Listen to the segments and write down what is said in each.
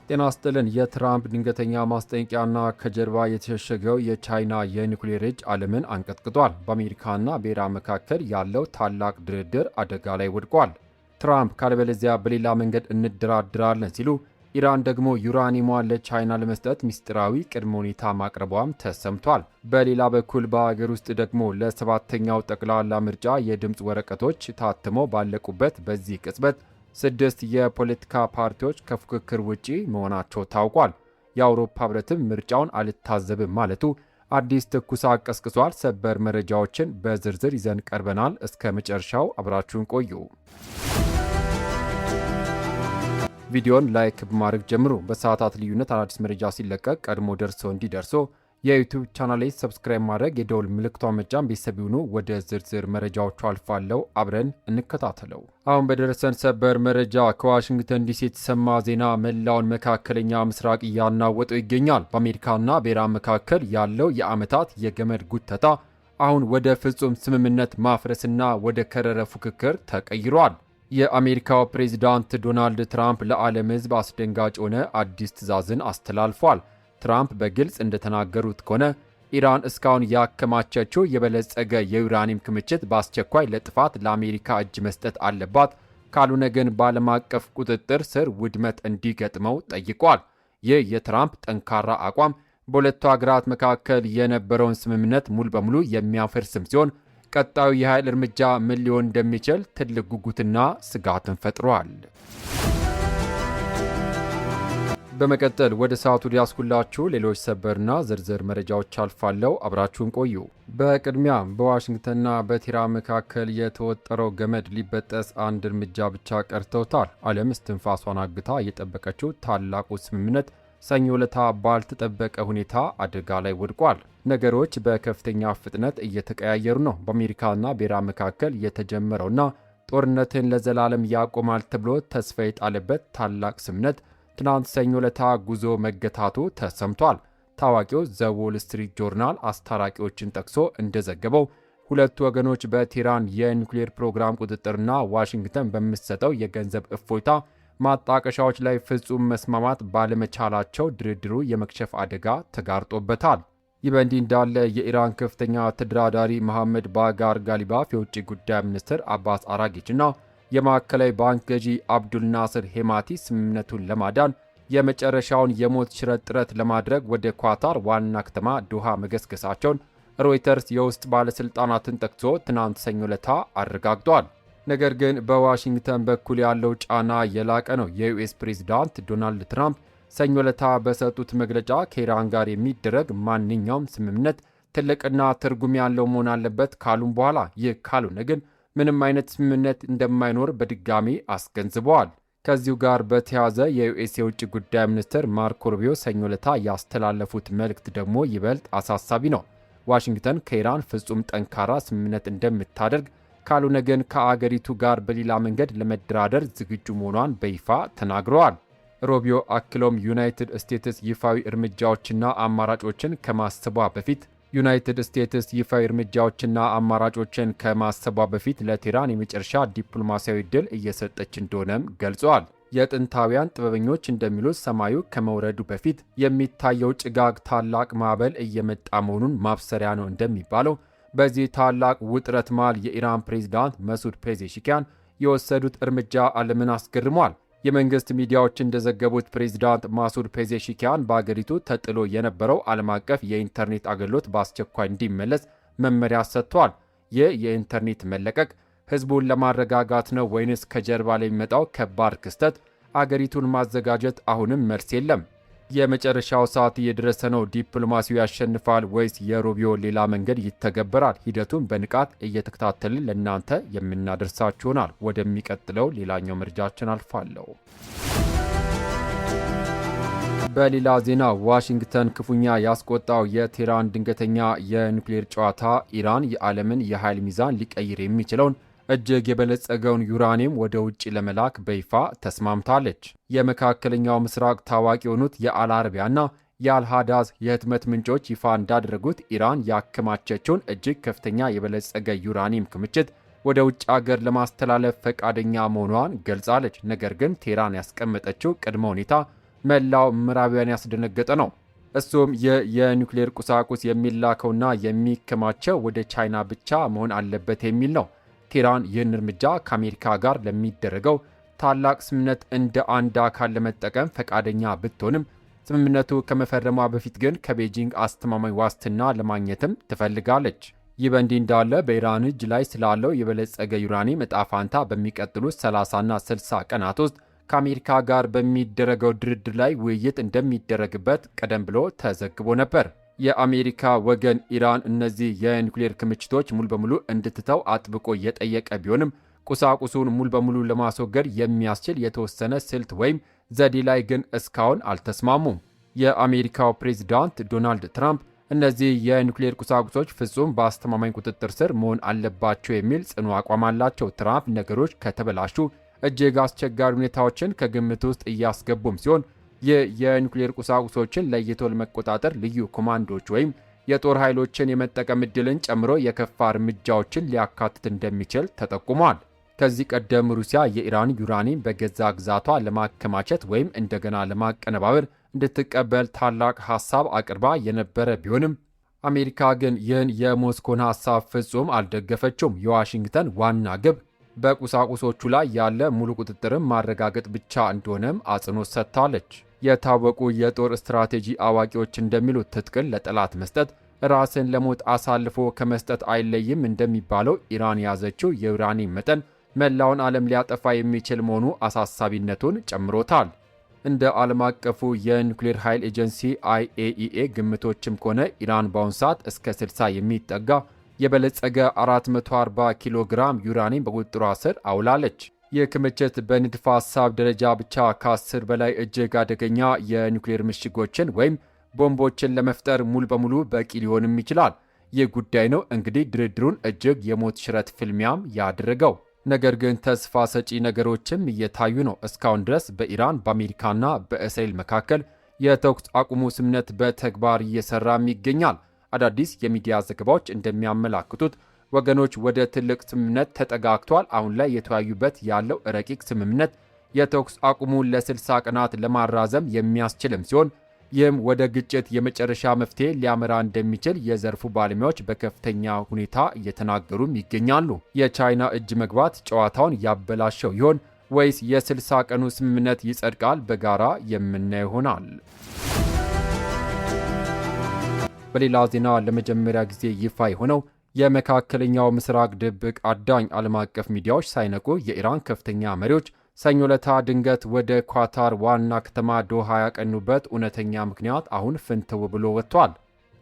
ጤና ይስጥልን። የትራምፕ ድንገተኛ ማስጠንቀቂያና ከጀርባ የተሸሸገው የቻይና የኒውክሌር እጅ ዓለምን አንቀጥቅጧል። በአሜሪካና በኢራን መካከል ያለው ታላቅ ድርድር አደጋ ላይ ወድቋል። ትራምፕ ካለበለዚያ በሌላ መንገድ እንደራደራለን ሲሉ፣ ኢራን ደግሞ ዩራኒየሟን ለቻይና ለመስጠት ምስጢራዊ ቅድመ ሁኔታ ማቅረቧም ተሰምቷል። በሌላ በኩል በአገር ውስጥ ደግሞ ለሰባተኛው ጠቅላላ ምርጫ የድምፅ ወረቀቶች ታትመው ባለቁበት በዚህ ቅጽበት 6 የፖለቲካ ፓርቲዎች ከፉክክር ውጪ መሆናቸው ታውቋል። የአውሮፓ ሕብረትም ምርጫውን አልታዘብም ማለቱ አዲስ ትኩሳት ቀስቅሷል። ሰበር መረጃዎችን በዝርዝር ይዘን ቀርበናል። እስከ መጨረሻው አብራችሁን ቆዩ። ቪዲዮን ላይክ በማድረግ ጀምሩ። በሰዓታት ልዩነት አዳዲስ መረጃ ሲለቀቅ ቀድሞ እንዲደርሶ የዩቲዩብ ቻናል ላይ ሰብስክራይብ ማድረግ የደውል ምልክቷን መጫን ቤተሰብ ይሁኑ። ወደ ዝርዝር መረጃዎቹ አልፋለሁ። አብረን እንከታተለው። አሁን በደረሰን ሰበር መረጃ ከዋሽንግተን ዲሲ የተሰማ ዜና መላውን መካከለኛ ምስራቅ እያናወጠው ይገኛል። በአሜሪካና በኢራን መካከል ያለው የዓመታት የገመድ ጉተታ አሁን ወደ ፍጹም ስምምነት ማፍረስና ወደ ከረረ ፉክክር ተቀይሯል። የአሜሪካው ፕሬዚዳንት ዶናልድ ትራምፕ ለዓለም ሕዝብ አስደንጋጭ ሆነ አዲስ ትዕዛዝን አስተላልፏል። ትራምፕ በግልጽ እንደተናገሩት ከሆነ ኢራን እስካሁን ያከማቸችው የበለጸገ የዩራኒየም ክምችት በአስቸኳይ ለጥፋት ለአሜሪካ እጅ መስጠት አለባት፣ ካልሆነ ግን በዓለም አቀፍ ቁጥጥር ስር ውድመት እንዲገጥመው ጠይቋል። ይህ የትራምፕ ጠንካራ አቋም በሁለቱ ሀገራት መካከል የነበረውን ስምምነት ሙሉ በሙሉ የሚያፈርስም ሲሆን ቀጣዩ የኃይል እርምጃ ምን ሊሆን እንደሚችል ትልቅ ጉጉትና ስጋትን ፈጥሯል። በመቀጠል ወደ ሰዓቱ ሊያስኩላችሁ ሌሎች ሰበርና ዝርዝር መረጃዎች አልፋለሁ። አብራችሁን ቆዩ። በቅድሚያ በዋሽንግተንና በቴህራን መካከል የተወጠረው ገመድ ሊበጠስ አንድ እርምጃ ብቻ ቀርተውታል። ዓለም እስትንፋሷን አግታ የጠበቀችው ታላቁ ስምምነት ሰኞ ዕለት ባልተጠበቀ ሁኔታ አደጋ ላይ ወድቋል። ነገሮች በከፍተኛ ፍጥነት እየተቀያየሩ ነው። በአሜሪካና በኢራን መካከል የተጀመረውና ጦርነትን ለዘላለም ያቆማል ተብሎ ተስፋ የጣለበት ታላቅ ስምምነት ትናንት ሰኞ ዕለት ጉዞ መገታቱ ተሰምቷል። ታዋቂው ዘ ዎል ስትሪት ጆርናል አስታራቂዎችን ጠቅሶ እንደዘገበው ሁለቱ ወገኖች በቴህራን የኒውክሌር ፕሮግራም ቁጥጥርና ዋሽንግተን በምትሰጠው የገንዘብ እፎይታ ማጣቀሻዎች ላይ ፍጹም መስማማት ባለመቻላቸው ድርድሩ የመክሸፍ አደጋ ተጋርጦበታል። ይህ በእንዲህ እንዳለ የኢራን ከፍተኛ ተደራዳሪ መሐመድ ባጋር ጋሊባፍ የውጭ ጉዳይ ሚኒስትር አባስ አራጊችና የማዕከላዊ ባንክ ገዢ አብዱል ናስር ሄማቲ ስምምነቱን ለማዳን የመጨረሻውን የሞት ሽረት ጥረት ለማድረግ ወደ ኳታር ዋና ከተማ ዶሃ መገስገሳቸውን ሮይተርስ የውስጥ ባለሥልጣናትን ጠቅሶ ትናንት ሰኞ ዕለት አረጋግጧል። ነገር ግን በዋሽንግተን በኩል ያለው ጫና የላቀ ነው። የዩኤስ ፕሬዝዳንት ዶናልድ ትራምፕ ሰኞ ዕለት በሰጡት መግለጫ ከኢራን ጋር የሚደረግ ማንኛውም ስምምነት ትልቅና ትርጉም ያለው መሆን አለበት ካሉም በኋላ ይህ ካልሆነ ግን ምንም አይነት ስምምነት እንደማይኖር በድጋሚ አስገንዝበዋል። ከዚሁ ጋር በተያያዘ የዩኤስ የውጭ ጉዳይ ሚኒስትር ማርኮ ሩቢዮ ሰኞ ዕለት ያስተላለፉት መልእክት ደግሞ ይበልጥ አሳሳቢ ነው። ዋሽንግተን ከኢራን ፍጹም ጠንካራ ስምምነት እንደምታደርግ ካልሆነ ግን ከአገሪቱ ጋር በሌላ መንገድ ለመደራደር ዝግጁ መሆኗን በይፋ ተናግረዋል። ሩቢዮ አክሎም ዩናይትድ ስቴትስ ይፋዊ እርምጃዎችና አማራጮችን ከማሰቧ በፊት ለቴህራን የመጨረሻ ዲፕሎማሲያዊ ድል እየሰጠች እንደሆነም ገልጸዋል። የጥንታውያን ጥበበኞች እንደሚሉት ሰማዩ ከመውረዱ በፊት የሚታየው ጭጋግ ታላቅ ማዕበል እየመጣ መሆኑን ማብሰሪያ ነው እንደሚባለው በዚህ ታላቅ ውጥረት መሃል የኢራን ፕሬዝዳንት መሱድ ፔዜሽኪያን የወሰዱት እርምጃ ዓለምን አስገርሟል። የመንግስት ሚዲያዎች እንደዘገቡት ፕሬዝዳንት ማሱድ ፔዜሽኪያን በአገሪቱ ተጥሎ የነበረው ዓለም አቀፍ የኢንተርኔት አገልግሎት በአስቸኳይ እንዲመለስ መመሪያ ሰጥቷል። ይህ የኢንተርኔት መለቀቅ ህዝቡን ለማረጋጋት ነው ወይንስ ከጀርባ ላይ የሚመጣው ከባድ ክስተት አገሪቱን ማዘጋጀት? አሁንም መልስ የለም። የመጨረሻው ሰዓት እየደረሰ ነው። ዲፕሎማሲው ያሸንፋል ወይስ የሩቢዮ ሌላ መንገድ ይተገበራል? ሂደቱን በንቃት እየተከታተልን ለእናንተ የምናደርሳችሁ ይሆናል። ወደሚቀጥለው ሌላኛው መረጃችን አልፋለሁ። በሌላ ዜና ዋሽንግተን ክፉኛ ያስቆጣው የቴህራን ድንገተኛ የኒውክሌር ጨዋታ ኢራን የዓለምን የኃይል ሚዛን ሊቀይር የሚችለውን እጅግ የበለጸገውን ዩራኒየም ወደ ውጭ ለመላክ በይፋ ተስማምታለች። የመካከለኛው ምስራቅ ታዋቂ የሆኑት የአልአረቢያና የአልሃዳዝ የህትመት ምንጮች ይፋ እንዳደረጉት ኢራን ያከማቸችውን እጅግ ከፍተኛ የበለጸገ ዩራኒየም ክምችት ወደ ውጭ አገር ለማስተላለፍ ፈቃደኛ መሆኗን ገልጻለች። ነገር ግን ቴህራን ያስቀመጠችው ቅድመ ሁኔታ መላው ምዕራባውያን ያስደነገጠ ነው። እሱም የኒውክሌር ቁሳቁስ የሚላከውና የሚከማቸው ወደ ቻይና ብቻ መሆን አለበት የሚል ነው። ቴህራን ይህን እርምጃ ከአሜሪካ ጋር ለሚደረገው ታላቅ ስምምነት እንደ አንድ አካል ለመጠቀም ፈቃደኛ ብትሆንም ስምምነቱ ከመፈረሟ በፊት ግን ከቤጂንግ አስተማማኝ ዋስትና ለማግኘትም ትፈልጋለች። ይህ በእንዲህ እንዳለ በኢራን እጅ ላይ ስላለው የበለጸገ ዩራኒየም ዕጣ ፈንታ በሚቀጥሉት 30ና 60 ቀናት ውስጥ ከአሜሪካ ጋር በሚደረገው ድርድር ላይ ውይይት እንደሚደረግበት ቀደም ብሎ ተዘግቦ ነበር። የአሜሪካ ወገን ኢራን እነዚህ የኒውክሌር ክምችቶች ሙሉ በሙሉ እንድትተው አጥብቆ እየጠየቀ ቢሆንም ቁሳቁሱን ሙሉ በሙሉ ለማስወገድ የሚያስችል የተወሰነ ስልት ወይም ዘዴ ላይ ግን እስካሁን አልተስማሙም። የአሜሪካው ፕሬዝዳንት ዶናልድ ትራምፕ እነዚህ የኒውክሌር ቁሳቁሶች ፍጹም በአስተማማኝ ቁጥጥር ስር መሆን አለባቸው የሚል ጽኑ አቋም አላቸው። ትራምፕ ነገሮች ከተበላሹ እጅግ አስቸጋሪ ሁኔታዎችን ከግምት ውስጥ እያስገቡም ሲሆን ይህ የኒውክሌር ቁሳቁሶችን ለይቶ ለመቆጣጠር ልዩ ኮማንዶች ወይም የጦር ኃይሎችን የመጠቀም ዕድልን ጨምሮ የከፋ እርምጃዎችን ሊያካትት እንደሚችል ተጠቁሟል። ከዚህ ቀደም ሩሲያ የኢራን ዩራኒየም በገዛ ግዛቷ ለማከማቸት ወይም እንደገና ለማቀነባበር እንድትቀበል ታላቅ ሐሳብ አቅርባ የነበረ ቢሆንም አሜሪካ ግን ይህን የሞስኮን ሐሳብ ፍጹም አልደገፈችውም። የዋሽንግተን ዋና ግብ በቁሳቁሶቹ ላይ ያለ ሙሉ ቁጥጥርን ማረጋገጥ ብቻ እንደሆነም አጽንኦት ሰጥታለች። የታወቁ የጦር ስትራቴጂ አዋቂዎች እንደሚሉት ትጥቅን ለጠላት መስጠት ራስን ለሞት አሳልፎ ከመስጠት አይለይም እንደሚባለው ኢራን የያዘችው የዩራኒየም መጠን መላውን ዓለም ሊያጠፋ የሚችል መሆኑ አሳሳቢነቱን ጨምሮታል። እንደ ዓለም አቀፉ የኒውክሌር ኃይል ኤጀንሲ IAEA ግምቶችም ከሆነ ኢራን በአሁኑ ሰዓት እስከ 60 የሚጠጋ የበለጸገ 440 ኪሎ ግራም ዩራኒየም በቁጥጥሯ ስር አውላለች። ይህ ክምችት በንድፈ ሐሳብ ደረጃ ብቻ ከ10 በላይ እጅግ አደገኛ የኒውክሌር ምሽጎችን ወይም ቦምቦችን ለመፍጠር ሙሉ በሙሉ በቂ ሊሆንም ይችላል። ይህ ጉዳይ ነው እንግዲህ ድርድሩን እጅግ የሞት ሽረት ፍልሚያም ያደረገው። ነገር ግን ተስፋ ሰጪ ነገሮችም እየታዩ ነው። እስካሁን ድረስ በኢራን በአሜሪካና በእስራኤል መካከል የተኩስ አቁሙ ስምምነት በተግባር እየሰራም ይገኛል። አዳዲስ የሚዲያ ዘገባዎች እንደሚያመላክቱት ወገኖች ወደ ትልቅ ስምምነት ተጠጋግቷል። አሁን ላይ የተወያዩበት ያለው ረቂቅ ስምምነት የተኩስ አቁሙን ለ60 ቀናት ለማራዘም የሚያስችልም ሲሆን ይህም ወደ ግጭት የመጨረሻ መፍትሄ ሊያመራ እንደሚችል የዘርፉ ባለሙያዎች በከፍተኛ ሁኔታ እየተናገሩም ይገኛሉ። የቻይና እጅ መግባት ጨዋታውን ያበላሸው ይሆን ወይስ የ60 ቀኑ ስምምነት ይጸድቃል? በጋራ የምናየው ይሆናል። በሌላ ዜና ለመጀመሪያ ጊዜ ይፋ የሆነው የመካከለኛው ምስራቅ ድብቅ አዳኝ ዓለም አቀፍ ሚዲያዎች ሳይነቁ የኢራን ከፍተኛ መሪዎች ሰኞ ዕለት ድንገት ወደ ኳታር ዋና ከተማ ዶሃ ያቀኑበት እውነተኛ ምክንያት አሁን ፍንትው ብሎ ወጥቷል።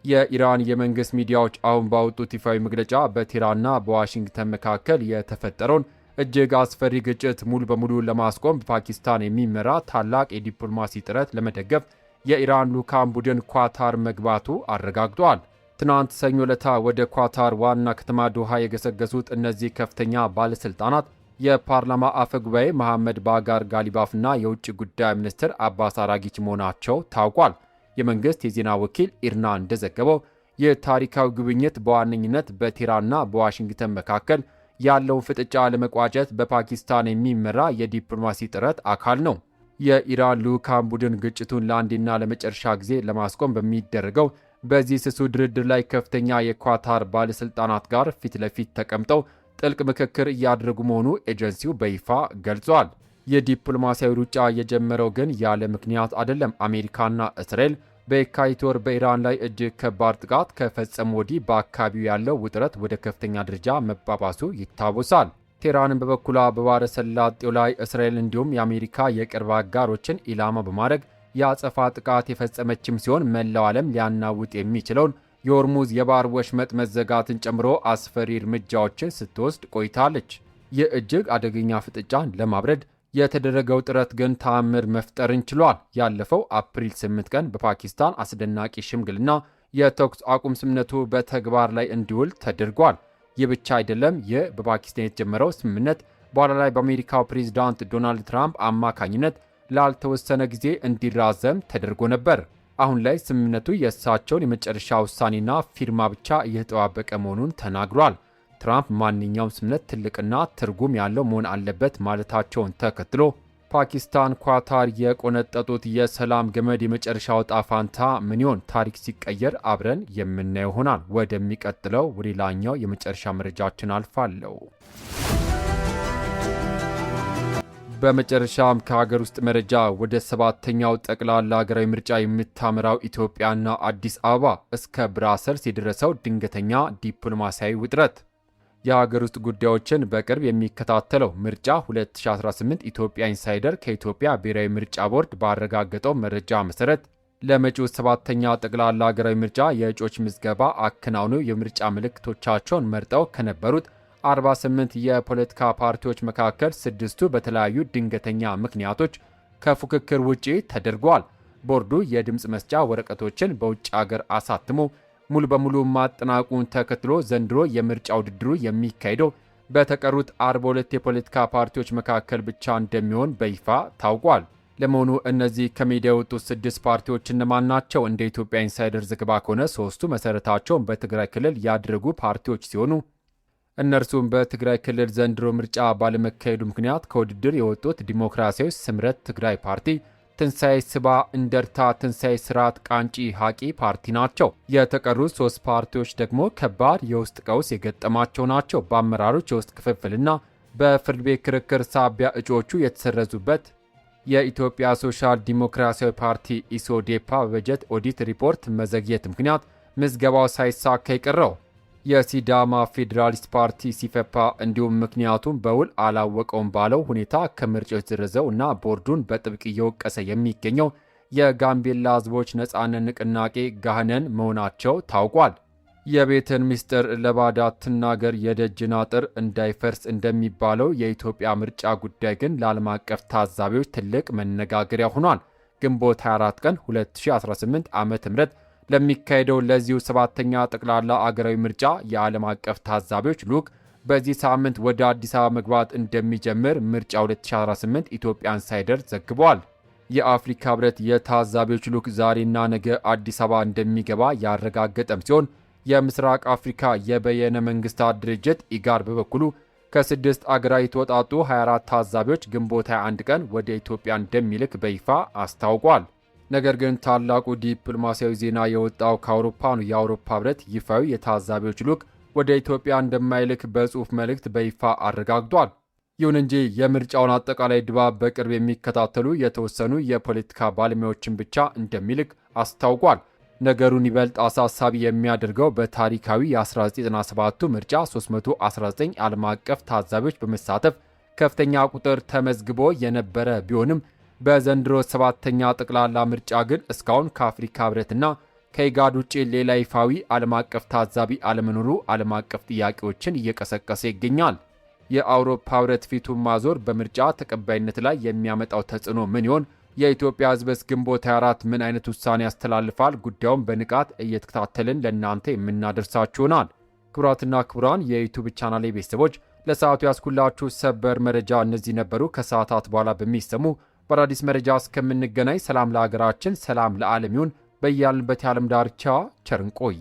የኢራን የመንግሥት ሚዲያዎች አሁን ባወጡት ይፋዊ መግለጫ በቴህራንና በዋሽንግተን መካከል የተፈጠረውን እጅግ አስፈሪ ግጭት ሙሉ በሙሉ ለማስቆም በፓኪስታን የሚመራ ታላቅ የዲፕሎማሲ ጥረት ለመደገፍ የኢራን ልዑካን ቡድን ኳታር መግባቱ አረጋግጧል። ትናንት ሰኞ ዕለት ወደ ኳታር ዋና ከተማ ዶሃ የገሰገሱት እነዚህ ከፍተኛ ባለሥልጣናት የፓርላማ አፈ ጉባኤ መሐመድ ባጋር ጋሊባፍና የውጭ ጉዳይ ሚኒስትር አባስ አራጊች መሆናቸው ታውቋል። የመንግሥት የዜና ወኪል ኢርና እንደዘገበው ይህ ታሪካዊ ጉብኝት በዋነኝነት በቴህራንና በዋሽንግተን መካከል ያለውን ፍጥጫ ለመቋጨት በፓኪስታን የሚመራ የዲፕሎማሲ ጥረት አካል ነው። የኢራን ልዑካን ቡድን ግጭቱን ለአንዴና ለመጨረሻ ጊዜ ለማስቆም በሚደረገው በዚህ ስሱ ድርድር ላይ ከፍተኛ የኳታር ባለሥልጣናት ጋር ፊት ለፊት ተቀምጠው ጥልቅ ምክክር እያደረጉ መሆኑ ኤጀንሲው በይፋ ገልጿል። የዲፕሎማሲያዊ ሩጫ የጀመረው ግን ያለ ምክንያት አይደለም። አሜሪካና እስራኤል በየካቲት ወር በኢራን ላይ እጅግ ከባድ ጥቃት ከፈጸሙ ወዲህ በአካባቢው ያለው ውጥረት ወደ ከፍተኛ ደረጃ መባባሱ ይታወሳል። ቴህራንን በበኩሏ በባሕረ ሰላጤው ላይ እስራኤል እንዲሁም የአሜሪካ የቅርብ አጋሮችን ኢላማ በማድረግ የአጸፋ ጥቃት የፈጸመችም ሲሆን መላው ዓለም ሊያናውጥ የሚችለውን የሆርሙዝ የባህር ወሽመጥ መዘጋትን ጨምሮ አስፈሪ እርምጃዎችን ስትወስድ ቆይታለች። ይህ እጅግ አደገኛ ፍጥጫን ለማብረድ የተደረገው ጥረት ግን ተአምር መፍጠርን ችሏል። ያለፈው አፕሪል 8 ቀን በፓኪስታን አስደናቂ ሽምግልና የተኩስ አቁም ስምምነቱ በተግባር ላይ እንዲውል ተደርጓል። ይህ ብቻ አይደለም። ይህ በፓኪስታን የተጀመረው ስምምነት በኋላ ላይ በአሜሪካው ፕሬዝዳንት ዶናልድ ትራምፕ አማካኝነት ላልተወሰነ ጊዜ እንዲራዘም ተደርጎ ነበር። አሁን ላይ ስምምነቱ የእሳቸውን የመጨረሻ ውሳኔና ፊርማ ብቻ እየተጠባበቀ መሆኑን ተናግሯል። ትራምፕ ማንኛውም ስምምነት ትልቅና ትርጉም ያለው መሆን አለበት ማለታቸውን ተከትሎ ፓኪስታን፣ ኳታር የቆነጠጡት የሰላም ገመድ የመጨረሻው ዕጣ ፈንታ ምን ይሆን? ታሪክ ሲቀየር አብረን የምናየው ይሆናል። ወደሚቀጥለው ወደ ሌላኛው የመጨረሻ መረጃችን አልፋለሁ። በመጨረሻም ከሀገር ውስጥ መረጃ ወደ 7ኛው ጠቅላላ ሀገራዊ ምርጫ የምታመራው ኢትዮጵያና አዲስ አበባ እስከ ብራሰልስ የደረሰው ድንገተኛ ዲፕሎማሲያዊ ውጥረት። የሀገር ውስጥ ጉዳዮችን በቅርብ የሚከታተለው ምርጫ 2018 ኢትዮጵያ ኢንሳይደር ከኢትዮጵያ ብሔራዊ ምርጫ ቦርድ ባረጋገጠው መረጃ መሰረት ለመጪው 7ኛ ጠቅላላ ሀገራዊ ምርጫ የእጩዎች ምዝገባ አከናውነው የምርጫ ምልክቶቻቸውን መርጠው ከነበሩት 48 የፖለቲካ ፓርቲዎች መካከል 6ቱ በተለያዩ ድንገተኛ ምክንያቶች ከፉክክር ውጪ ተደርጓል። ቦርዱ የድምፅ መስጫ ወረቀቶችን በውጭ ሀገር አሳትሞ ሙሉ በሙሉ ማጠናቁን ተከትሎ ዘንድሮ የምርጫ ውድድሩ የሚካሄደው በተቀሩት 42 የፖለቲካ ፓርቲዎች መካከል ብቻ እንደሚሆን በይፋ ታውቋል። ለመሆኑ እነዚህ ከሜዳ የወጡት 6 ፓርቲዎች እነማን ናቸው? እንደ ኢትዮጵያ ኢንሳይደር ዘገባ ከሆነ 3ቱ መሰረታቸውን በትግራይ ክልል ያደረጉ ፓርቲዎች ሲሆኑ እነርሱም በትግራይ ክልል ዘንድሮ ምርጫ ባለመካሄዱ ምክንያት ከውድድር የወጡት ዲሞክራሲያዊ ስምረት ትግራይ ፓርቲ፣ ትንሣኤ ስባ እንደርታ፣ ትንሣኤ ስርዓት ቃንጪ ሀቂ ፓርቲ ናቸው። የተቀሩት 3 ፓርቲዎች ደግሞ ከባድ የውስጥ ቀውስ የገጠማቸው ናቸው። በአመራሮች የውስጥ ክፍፍልና በፍርድ ቤት ክርክር ሳቢያ እጩዎቹ የተሰረዙበት የኢትዮጵያ ሶሻል ዲሞክራሲያዊ ፓርቲ ኢሶዴፓ በበጀት ኦዲት ሪፖርት መዘግየት ምክንያት ምዝገባው ሳይሳካ የቀረው፣ የሲዳማ ፌዴራሊስት ፓርቲ ሲፈፓ እንዲሁም ምክንያቱም በውል አላወቀውም ባለው ሁኔታ ከምርጫው የተሰረዘው እና ቦርዱን በጥብቅ እየወቀሰ የሚገኘው የጋምቤላ ሕዝቦች ነጻነት ንቅናቄ ጋህነን መሆናቸው ታውቋል። የቤትን ምስጢር ለባዳ አትናገር የደጅን አጥር እንዳይፈርስ እንደሚባለው የኢትዮጵያ ምርጫ ጉዳይ ግን ለዓለም አቀፍ ታዛቢዎች ትልቅ መነጋገሪያ ሆኗል። ግንቦት 24 ቀን 2018 ዓ.ም ለሚካሄደው ለዚሁ 7ኛ ጠቅላላ አገራዊ ምርጫ የዓለም አቀፍ ታዛቢዎች ልዑክ በዚህ ሳምንት ወደ አዲስ አበባ መግባት እንደሚጀምር ምርጫ 2018 ኢትዮጵያ ኢንሳይደር ዘግቧል። የአፍሪካ ህብረት የታዛቢዎች ልዑክ ዛሬና ነገ አዲስ አበባ እንደሚገባ ያረጋገጠም ሲሆን የምስራቅ አፍሪካ የበየነ መንግስታት ድርጅት ኢጋድ በበኩሉ ከ6 አገራት የተወጣጡ 24 ታዛቢዎች ግንቦት 21 ቀን ወደ ኢትዮጵያ እንደሚልክ በይፋ አስታውቋል። ነገር ግን ታላቁ ዲፕሎማሲያዊ ዜና የወጣው ከአውሮፓ ነው። የአውሮፓ ህብረት ይፋዊ የታዛቢዎች ልዑክ ወደ ኢትዮጵያ እንደማይልክ በጽሑፍ መልእክት በይፋ አረጋግጧል። ይሁን እንጂ የምርጫውን አጠቃላይ ድባብ በቅርብ የሚከታተሉ የተወሰኑ የፖለቲካ ባለሙያዎችን ብቻ እንደሚልክ አስታውቋል። ነገሩን ይበልጥ አሳሳቢ የሚያደርገው በታሪካዊ የ1997ቱ ምርጫ 319 ዓለም አቀፍ ታዛቢዎች በመሳተፍ ከፍተኛ ቁጥር ተመዝግቦ የነበረ ቢሆንም በዘንድሮ 7ኛ ጠቅላላ ምርጫ ግን እስካሁን ከአፍሪካ ህብረትና ከኢጋድ ውጭ ሌላ ይፋዊ ዓለም አቀፍ ታዛቢ አለመኖሩ ዓለም አቀፍ ጥያቄዎችን እየቀሰቀሰ ይገኛል። የአውሮፓ ህብረት ፊቱን ማዞር በምርጫ ተቀባይነት ላይ የሚያመጣው ተጽዕኖ ምን ይሆን? የኢትዮጵያ ህዝብስ ግንቦት 24 ምን አይነት ውሳኔ ያስተላልፋል? ጉዳዩን በንቃት እየተከታተልን ለእናንተ የምናደርሳችሁናል። ክቡራትና ክቡራን የዩቲዩብ ቻናሌ ቤተሰቦች ለሰዓቱ ያስኩላችሁ ሰበር መረጃ እነዚህ ነበሩ። ከሰዓታት በኋላ በሚሰሙ በአዳዲስ መረጃ እስከምንገናኝ ሰላም ለሀገራችን፣ ሰላም ለዓለም ይሁን። በያልንበት የዓለም ዳርቻ ቸር እንቆይ።